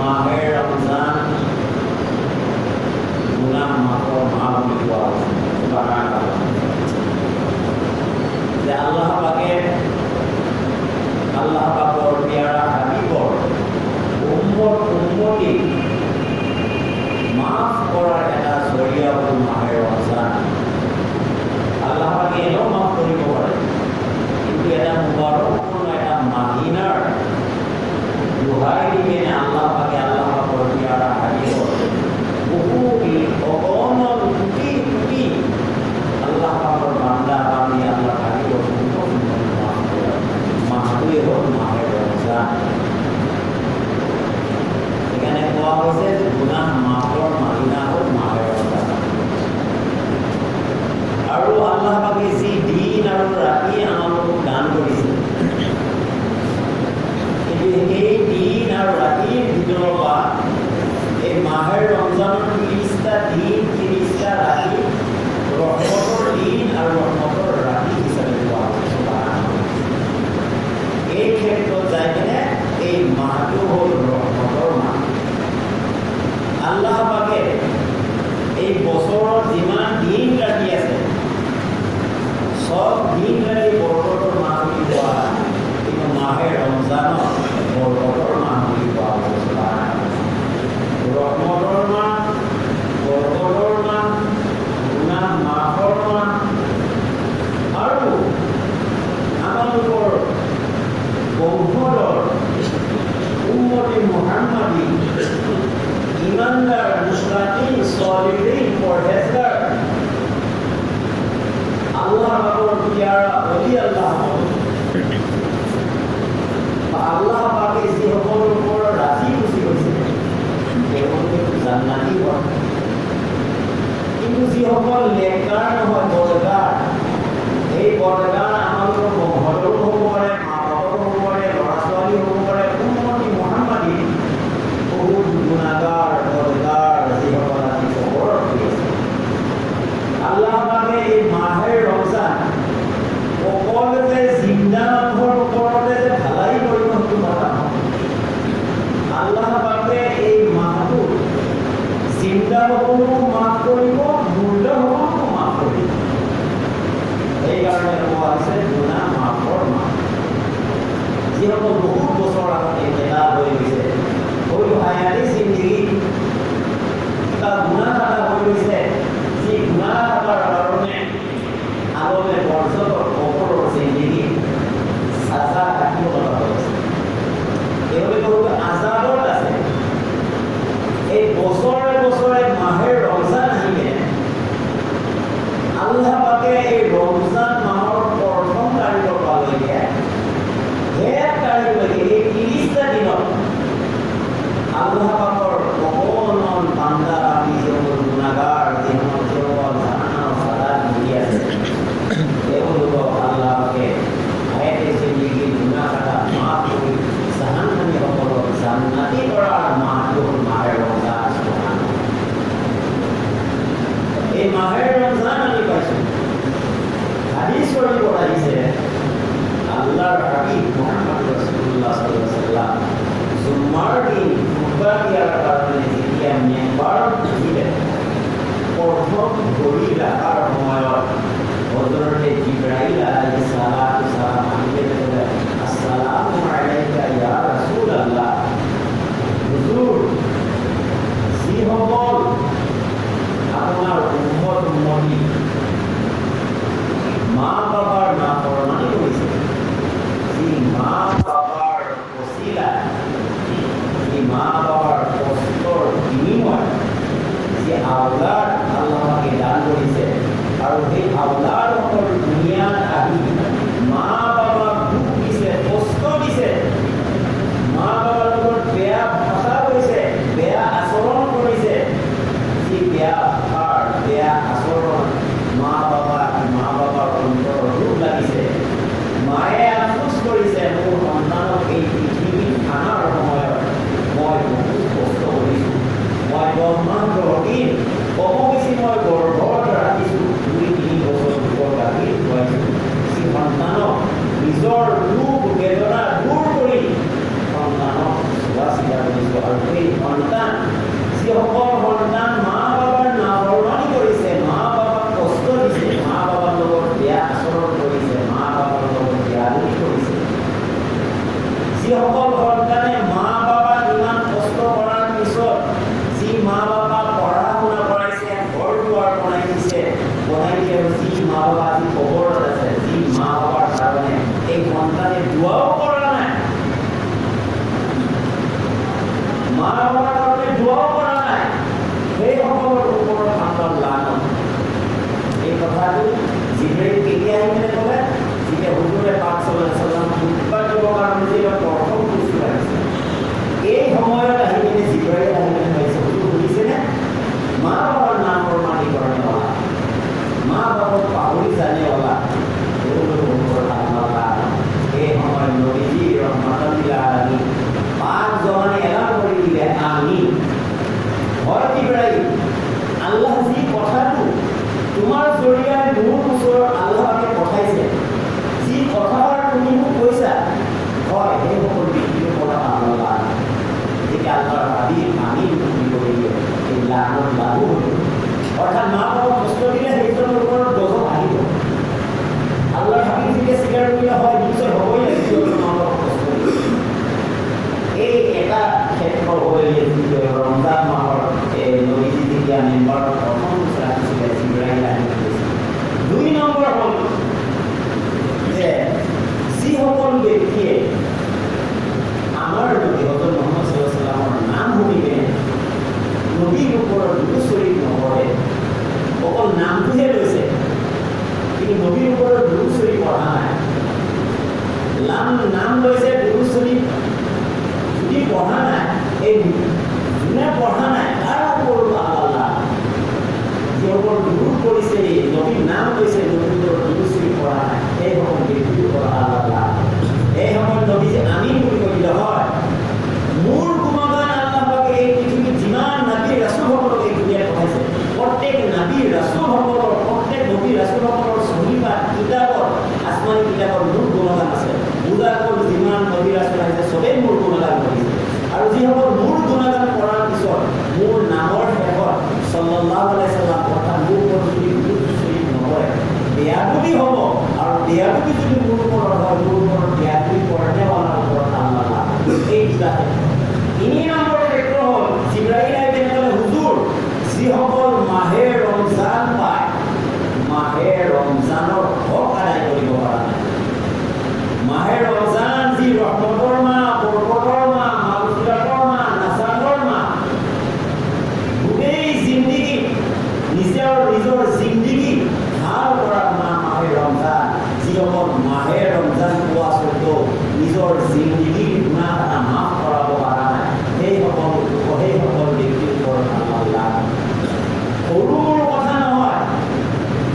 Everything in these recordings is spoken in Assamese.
মাহে ৰমজান গুনাহ মাফৰ মাফ বুলি কোৱা হৈছে। সুবহানাল্লাহ। যে আল্লাহ পাকৰ প্যাৰা হাবিবৰ উম্মতি মাফ কৰাৰ এটা জৰিয়া হ'ল মাহে ৰমজান। আল্লাহ পাকে এনেও মাফ কৰিব পাৰে, কিন্তু এটা মুবাৰকপূৰ্ণ এটা মাহিনাৰ দোহাই দি কেনে আল্লাহ পাকৰ প্যাৰা হাবিবৰ বহু অগণন কোটি কোটি আল্লাহ পাকৰ বান্দা বান্দি আল্লাহ হাবিবৰ মাফ কৰে। মাহটোৱে হ'ল মাহে ৰমজান। এখানে কোৱা হৈছে যে গুনাহ মাফৰ মাহিনা হ'ল মাহে ৰমজান। আৰু আল্লাহ পাকে যি দিন আৰু ৰাতি আমাক দান কৰিছে, এই দিন আৰু ৰাতিৰ ভিতৰৰ পৰা এই মাহে ৰমজানৰ 30টা দিন 30টা ৰাতি ৰহমতৰ দিন আৰু ৰহমতৰ ৰাতি হিচাপে কোৱা হৈছে। এই ক্ষেত্ৰত যাই কিনে এই মাহটো হ'ল ৰহমতৰ মাহ। আল্লাহ পাকে এই বছৰত যিমান দিন ৰাতি আছে সব দিন ৰাতি বৰকতৰ মাহ বুলি কোৱা হয়, কিন্তু মাহে ৰমজানক বৰকতৰ মাহ বুলি কোৱা হৈছে। ৰহমতৰ মাহ, বৰকতৰ মাহ, গুনাহ মাফৰ মাহ আৰু আমালোকৰ বংশধৰ উম্মতি মুহাম্মাদী ইমানদাৰ মুস্তাকিম সলিহিন পৰহেজগাৰ আল্লাহ পাকৰ প্যাৰা অলি আল্লাহ আল্লাহ পাকে যিসকলৰ ওপৰত ৰাজি খুচি হৈছে তেওঁলোকে জান্নাতি হয়। কিন্তু যিসকল নেককাৰ নহয়, বদকাৰ, এই বদকাৰ আমালোকৰ বংশধৰো হ'ব পাৰে, মা বাপৰো হ'ব পাৰে, ল'ৰা ছোৱালী হ'ব পাৰে, উম্মতি মুহাম্মাদী বহুত গুণাগাৰ বদকাৰ যিসকল আজি খবৰত দি আছে। আল্লাহ পাকে এই মাহে ৰমজান অকল যে জিন্দা মানুহৰ ওপৰতে যে ভালাই কৰিব সেইটো কথা নহয়। আল্লাহ পাকে এই মাহটো জিন্দা হ'বলৈও মাফ কৰিব, মুৰ্দ হ'বলৈও মাফ কৰিব। সেইকাৰণে কোৱা হৈছে গুনাহ মাফৰ মাহ। যিসকল বহুত বছৰ আগতে বেলা হৈ গৈছে, সৰু হায়ালী জিন্দগী কিবা গুনাহ এটা হৈ গৈছে, যি গুনাহ এটাৰ কাৰণে আগতে বৰ্ষতৰ ওপৰৰ জিন্দগী সাজা কাটিব লগা হৈছে, তেওঁলোকে বহুত আজাদত আছে। এই বছৰে বছৰে মাহে ৰমজান আহিলে আল্লাহ পাকে এই ৰমজান মাহৰ প্ৰথম তাৰিখৰ পৰা লৈকে শেষ তাৰিখলৈকে এই 30টা দিনত আল্লাহ পাকৰ অগণন বান্দা বান্দি যিসকল গুণাগাৰ যিসকল জাহান্নামৰ ফাঁদাত ভুগি আছে তেওঁলোকক আল্লাহ পাকে হায়াতে জিন্দগী গুনাহ এটা মাফ কৰি জাহান্নামীসকলক জান্নাতি কৰাৰ মাহটো হ'ল মাহে ৰমজান। এই মাহে ৰমজান আমি পাইছোঁ। হাদিছ শৰীফত আহিছে আল্লাহৰ হাবিব মুহাম্মদ ৰাসূলুল্লাহ সাল্লাল্লাহু আলাইহি ওয়াসাল্লাম জুম্মাৰ দিন খুতবা দিয়াৰ কাৰণে যেতিয়া মেম্বাৰত উঠিলে, প্ৰথম ঘড়ী ৰাখাৰ সময়ত হযৰতে জিবৰাইল আলাইহিস সালাম আহিলে ক'লে, আসসালামু আলাইকা ইয়া ৰাসূলুল্লাহ। হুজুৰ, যিসকল আপোনাৰ উম্মতি মা বাবাৰ নাফৰমানি কৰিছে, যি মা বাবাৰ ওছিলা, যি মা বাবাৰ কষ্টৰ বিনিময় যি আওলাদ আল্লাহকে দান কৰিছে, আৰু সেই আওলাদসকল দুনিয়াত আহি মা বাবাক দুখ দিছে, কষ্ট দিছে, মা বাবাৰ লগত বেয়া ভাষা কৈছে, বেয়া আচৰণ কৰিছে, যি বেয়া ভাষাৰ বেয়া আচৰণ মা বাবাৰ অন্তৰৰ দুখ লাগিছে, মায়ে আফসোস কৰিছে মোৰ সন্তানক এই পৃথিৱীত আনাৰ সময়ত মই বহুত কষ্ট কৰিছোঁ, মই 10 মাহ 10 দিন কম বেছি মই গৰ্ভত ৰাখিছোঁ, 2-3 বছৰ দুখৰ গাখীৰ খুৱাইছোঁ, যি সন্তানক নিজৰ দুখ বেদনা দূৰ কৰি সন্তানক চোৱা চিতা কৰিছোঁ, আৰু সেই দোৱাও কৰা নাই, মা বাবাৰ কাৰণে দোৱাও কৰা নাই, সেইসকলৰ ওপৰত আল্লাহৰ লানত। এই কথাটো জিব্ৰাইল কেতিয়া আহি কিনে ক'লে? যেতিয়া হুজুৰে পাক সাল্লাল্লাহু আলাইহি ওয়াসাল্লাম খুতবা দিবৰ কাৰণে যেতিয়া প্ৰথম প্ৰস্তুত আহিছে, এই সময়ত আহি কিনে জিব্ৰাইল আহি কিনে কৈছে, হুজুৰ শুনিছেনে? মা বাবাৰ নাফৰমানি কৰেৱালা, মা বাবাক পাহৰি জানেৱালা, এই সময়ত নবীজি ৰহমাতুল লিল আলামিন পাক জমানে এলান কৰি দিলে, আমিন। হয় জিব্ৰাইল, আল্লাহ যি কথাটো তোমাৰ জৰিয়তে মোৰ ওচৰত আল্লাহকে পঠাইছে, যি কথাৰ তুমি মোক কৈছা, হয় সেই সকলো ব্যক্তিৰ পৰা আল্লাহ যেতিয়া আল্লাহৰ হাবিব আমিন বুলি কৈ দিয়ে, এই লানত লাগু হ'ব। অৰ্থাৎ মা বাবাক কষ্ট দিলে সেইজনৰ ওপৰত গজব আহিব। আল্লাহৰ হাবিব যেতিয়া স্বীকাৰ কৰিলে, হয় নিশ্চয় হ'বই লাগিব মা বাবাক কষ্ট দিলে। এই এটা ক্ষেত্ৰ হৈ ৰমজান মাহৰ নবীজি যেতিয়া মেম্বাৰ প্ৰথম ৰাখিছিলে, জিব্ৰাইল আহি গৈছিল। ২ নম্বৰ হ'ল যে যিসকল ব্যক্তিয়ে আমাৰ নবী হযৰত মুহাম্মদ সাল্লাল্লাহু আলাইহি ওয়াসাল্লামৰ নাম শুনিলে নবীৰ ওপৰত দুৰুদ শৰীফ নপঢ়ে, অকল নামটোহে লৈছে, কিন্তু নবীৰ ওপৰত দুৰুদ শৰীফ পঢ়া নাই, নাম লৈছে দুৰুদ শৰীফ যদি পঢ়া নাই, এই যোনে পঢ়া নাই তাৰ ওপৰত আল্লাহ যিসকল দুৰুদ কৰিছে, নবীৰ নাম লৈছে, নবীৰ ওপৰত দুৰুদ শৰীফ পঢ়া নাই, এই সকল ব্যক্তিৰ ওপৰত আল্লাহ এই সময়ত নবী যে আমিন বুলি কৈছিল, হয় মোৰ গুণগান আল্লাহ পাকে এই পৃথিৱীত যিমান নবী ৰাসূলসকলক এই দুনিয়াত পঠাইছে, প্ৰত্যেক নবী ৰাসূলসকলৰ, প্ৰত্যেক নবী ৰাসূলসকলৰ সহিফা কিতাপত, আসমানী কিতাপত মোৰ গুণগান আছে। বুজাকৰ যিমান নবী ৰাসূল আহিছে চবেই মোৰ গুণগান কৰিছে, আৰু যিসকল মোৰ গুণগান কৰাৰ পিছত মোৰ নামৰ শেষত সাল্লাল্লাহু আলাইহি ওয়াসাল্লাম অৰ্থাৎ মোৰ ওপৰত যদি দুৰুদ শৰীফ নপঢ়ে বেয়াদবি হ'ব, আৰু বেয়াদবি যদি মোৰ ওপৰত হয়, মোৰ ওপৰত বেয়াদবি পঢ়নেৱালাৰ ওপৰত আল্লাহ এই দুটা। ৩ নম্বৰ ক্ষেত্ৰ হ'ল জিব্ৰাইল আহি কিনে ক'লে, হুজুৰ যিসকল মাহে ৰমজান পায়, মাহে ৰমজানৰ হক আদায় কৰিব পৰা নাই, মাহে ৰমজান যি ৰহমতৰ মাহ, বৰকতৰ মাহ, মাগফিৰাতৰ মাহ, নাজাতৰ মাহ, গোটেই জিন্দগী নিজৰ জিন্দগী ভাল কৰা মাহ মাহে ৰমজান, যিসকল মাহে ৰমজান পোৱা স্বত্বেও নিজৰ জিন্দগীৰ গুনাহ এটা মাফ কৰাব পৰা নাই, সেইসকল ব্যক্তিৰ ওপৰত আল্লাহ। সৰু সৰু কথা নহয়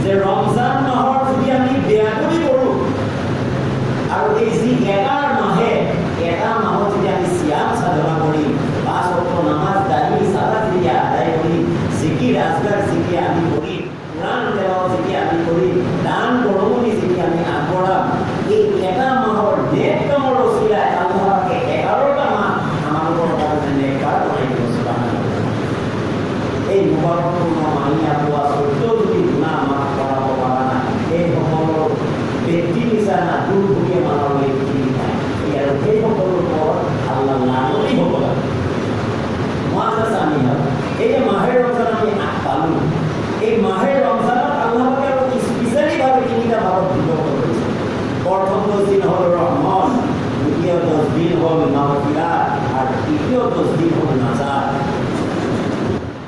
যে ৰমজান মাহৰ যদি আমি বেয়াদবি কৰোঁ, আৰু এই যি এটা মাহত যদি আমি সিয়াম সাধনা কৰি ৫ ওয়াক্ত নামাজ দাঁড়ি সালাত যেতিয়া আদায় কৰি জিকিৰ আজগাৰ যেতিয়া আমি কৰি কোৰআন তেলাওয়াত যেতিয়া আমি কৰি দান বৰঙণি যেতিয়া আমি আগবঢ়াম, এই এটা মাহৰ নেক কামৰ ওসিলায় আল্লাহ পাকে 11টা মাহ আমালোকৰ কাৰণে নেককাৰ বনাই দিব। সুবহানাল্লাহ। এই মুবাৰকপূৰ্ণ মাহিয়া পোৱা স্বত্বেও যদি গুনাহ মাফ কৰাব পৰা নাই, এই সকলৰ ব্যক্তি নিচানা দুৰ্ভগীয়া মানুহলৈ পৃথিৱী নাই, আৰু সেই সকলৰ ওপৰত আল্লাহ লানতি হ'ব লাগে। এই যে মাহে ৰমজান আমি পালোঁ, এই মাহে ৰমজানত আল্লাহ পাকে আৰু স্পেচিয়েলিভাৱে 3টা ভাগত বিভক্ত কৰিছে। প্ৰথম 10 দিন হ'ল ৰহমত, দ্বিতীয় 10 দিন হ'ল মাগফিৰাত, আৰু তৃতীয় 10 দিন হ'ল নাজাত।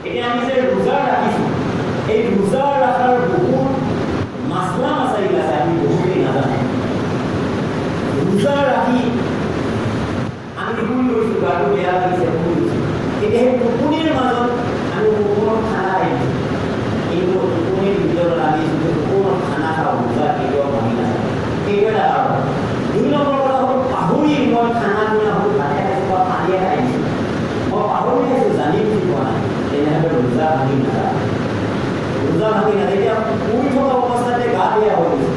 এতিয়া আমি যে ৰোজা ৰাখিছোঁ, এই ৰোজা ৰখাৰ বহুত মাছলা মাছাইল আছে, আমি বহুতেই নাজানো। ৰোজা ৰাখি আমি শুই গৈছোঁ, গাটো বেয়া লাগিছে, শুই গৈছোঁ, এতিয়া সেই টোপনিৰ মাজত আমি কোনোবাৰ খানা খাইছোঁ, কিন্তু টোপনিৰ ভিতৰত আমি যদি কোনোবাৰ খানা খাওঁ, ৰোজা কেতিয়াও ভাঙি নাযায়, সেইটো এটা কাৰণ। 2 নম্বৰ কথা হ'ল পাহৰি মই খানা পিনা হ'ল ভাতে খাইছোঁ বা পানীয়ে খাইছোঁ, মই পাহৰি খাইছোঁ, জানি বুজি পোৱা নাই, তেনেহ'লে ৰোজা ভাঙি নাযায়। ৰোজা ভাঙি নাযায়, এতিয়া শুই থকা অৱস্থাতে গা বেয়া হৈ গৈছে,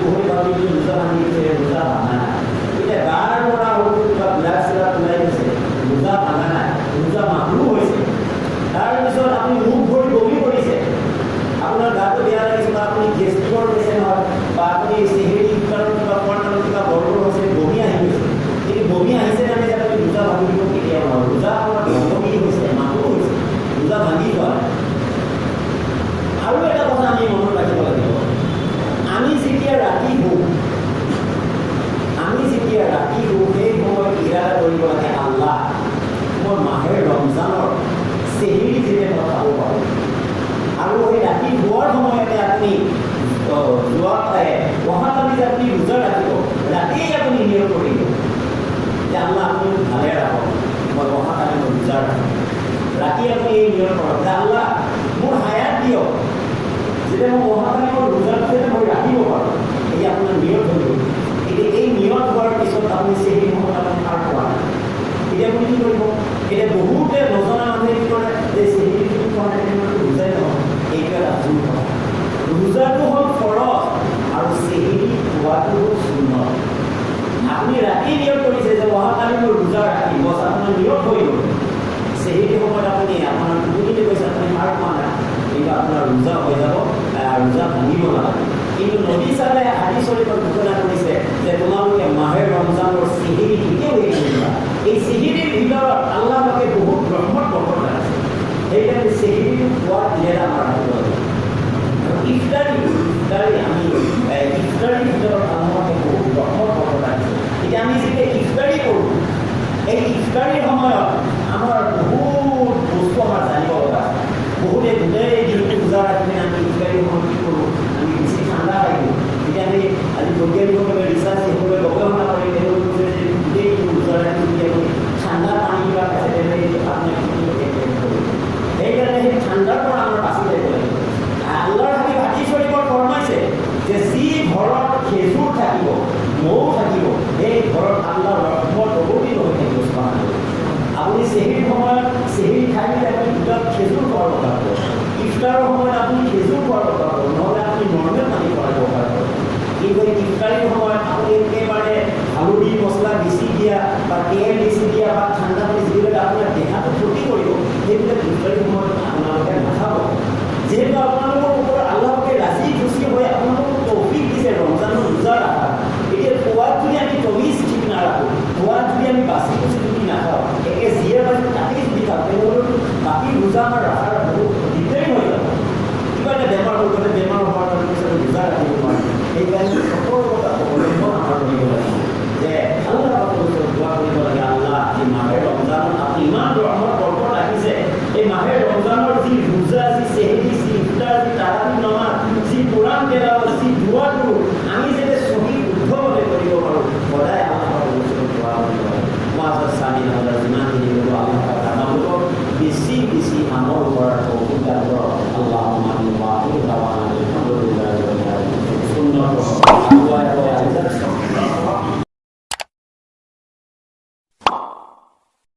বহুত ভাবি ৰোজা ভাঙি গৈছে, ৰোজা ভাঙা নাই। এতিয়া গাৰ পৰা হয়তো কিবা ব্লাড চিলাড ওলাই গৈছে, ৰোজা ভাঙা নাই, ৰোজা মাহলু হৈছে। তাৰপিছত আপুনি মুখ ভৰি বমি কৰিছে, আপোনাৰ গাটো বেয়া লাগিছে, বা আপুনি গেষ্ট্ৰিকৰ পেচেণ্ট হয়, বা আপুনি চেহেৰি কিবা কিবা গড়বড় হৈছে, বমি আহি গৈছে, কিন্তু বমি আহিছে কাৰণে যে আপুনি ৰোজা ভাঙি দিব কেতিয়াও নহয়। ৰোজা আপোনাৰ বমি হৈছে, মাহলু হৈছে, ৰোজা ভাঙি যোৱা নাই। আৰু এটা কথা আমি মনত ৰাখিব লাগিব, আমি যেতিয়া ৰাতি শুওঁ, আপুনি চেহি সময়ত আপুনি সাৰ পোৱা নাই এতিয়া আপুনি কি কৰিব এতিয়া বহুতে নজনা মানুহে কি কৰে যে চেহিটো খোৱা নাই বুজাই নহয় এইটো এটা ভুল কথা ৰোজাটো হ'ল ফৰজ আৰু চেহি খোৱাটো হ'ল সুন্নত আপুনি ৰাতি নিয়ম কৰিছে যে অহাকালি মোৰ ৰোজা ৰাতি বছ আপোনাৰ নিয়ম হৈ গ'ল চেহিটো সময়ত আপুনি আপোনাৰ টোপনিতে কৈছে আপুনি সাৰ পোৱা নাই কিন্তু আপোনাৰ ৰোজা হৈ যাব ৰোজা ভাঙিব নালাগে কিন্তু নবী চাহে হাদিছ শৰীফত ঘোষণা কৰিছে যে তোমালোকে মাহে ৰমজানৰ চেহিৰি কেতিয়াও এৰি নিদিবা এই চেহিৰিৰ ভিতৰত আল্লাহ পাকে বহুত ৰহমত বৰকত আছে সেইকাৰণে চেহিৰিটো খোৱাৰ দিলেৰে আমাৰ ৰাখিব লাগে ইফতাৰী আমি ইফতাৰীৰ ভিতৰত আল্লাহ পাকে বহুত ৰহমত বৰকত আছে এতিয়া আমি যেতিয়া ইফতাৰী কৰোঁ এই ইফতাৰীৰ সময়ত আমাৰ বহুত বস্তু আমাৰ জানিব লগা আছে বহুতে গোটেই দিনটো ৰোজা ৰাখি আমি ইফতাৰী সময়ত কি কৰোঁ আমি বেছি ঠাণ্ডা খাই দিওঁ এতিয়া আমি আজি বৈজ্ঞানিকসকলে ৰিচাৰ্চ সেইসকলে গৱেষণা কৰি তেওঁলোকে কৈছে যে গোটেই দিনটো ৰোজা ৰাখি যদি আমি ঠাণ্ডা পানী কিবা খাই তেনেহ'লে আপোনাৰ সেইকাৰণে সেই ঠাণ্ডাৰ পৰা আমাৰ বাচি থাকিব লাগিব আল্লাহৰ হাবিব হাদিছ শৰীফত ফৰমাইছে যে যি ঘৰত খেজুৰ থাকিব মৌ থাকিব সেই ঘৰত আল্লাহৰ ৰহমত বহুদিন হৈ থাকিব আপুনি চেহিৰ সময়ত চেহিৰ খাই মেলি আপুনি দুটাত খেজুৰ খোৱাৰ দৰকাৰ হ'ব ইফতাৰৰ সময়ত আপুনি খেজুৰ খোৱাৰ দৰকাৰ হ'ব নহ'লে আপুনি নৰ্মেল পানী খোৱাৰ দৰকাৰ হ'ব কিন্তু এই ইফতাৰীৰ সময়ত আপুনি একেবাৰে হালধি মছলা বেছি দিয়া বা তেল বেছি দিয়া বা ঠাণ্ডা পানী যিবিলাক আপোনাৰ দেহাটো ক্ষতি কৰিব সেইবিলাক ইফতাৰীৰ সময়ত আপোনালোকে নাখাব যিহেতু আপোনালোকৰ ওপৰত আল্লাহকে ৰাজি খুচি হৈ আপোনালোকক তৌফিক দিছে ৰমজানৰ ৰোজা ৰাখা এতিয়া খোৱাত যদি আমি তমিজ ঠিক নাৰাখোঁ খোৱাত যদি আমি বাচি খুচি যদি নাখাওঁ একে যিয়ে বাচি তাকেই যদি খাওঁ তেনেহ'লে বাকী ৰোজা আমাৰ ৰখাৰ বহুত দিগদাৰী হৈ যাব কিবা এটা বেমাৰ হৈ গ'লে বেমাৰ হোৱাৰ কাৰণে পিছত ৰোজা ৰাখিব নোৱাৰে সেইকাৰণে সকলো অৱলম্বন আমাৰ কৰিব লাগিব যে আল্লাহ দোৱা কৰিব লাগে আল্লাহ এই মাহে ৰমজানত আপুনি ইমান ৰহমত বৰকত ৰাখিছে এই মাহে ৰমজানৰ যি ৰোজা যি চেহেৰি যি ইফতাৰ যি তাৰাবি নমাজ যি কোৰাণ তেলাওয়াত যি দোৱা কৰোঁ আমি যাতে সহি শুদ্ধভাৱে কৰিব পাৰোঁ সদায় আল্লাহৰ ওচৰত দোৱা কৰিব লাগে মাজত চানি নহ'লে যিমানখিনি কৰিব আল্লাহ আপোনালোকক বেছি বেছি আমৰ কৰাৰ তৌফিক দান কৰক আল্লাহ সুন্দৰ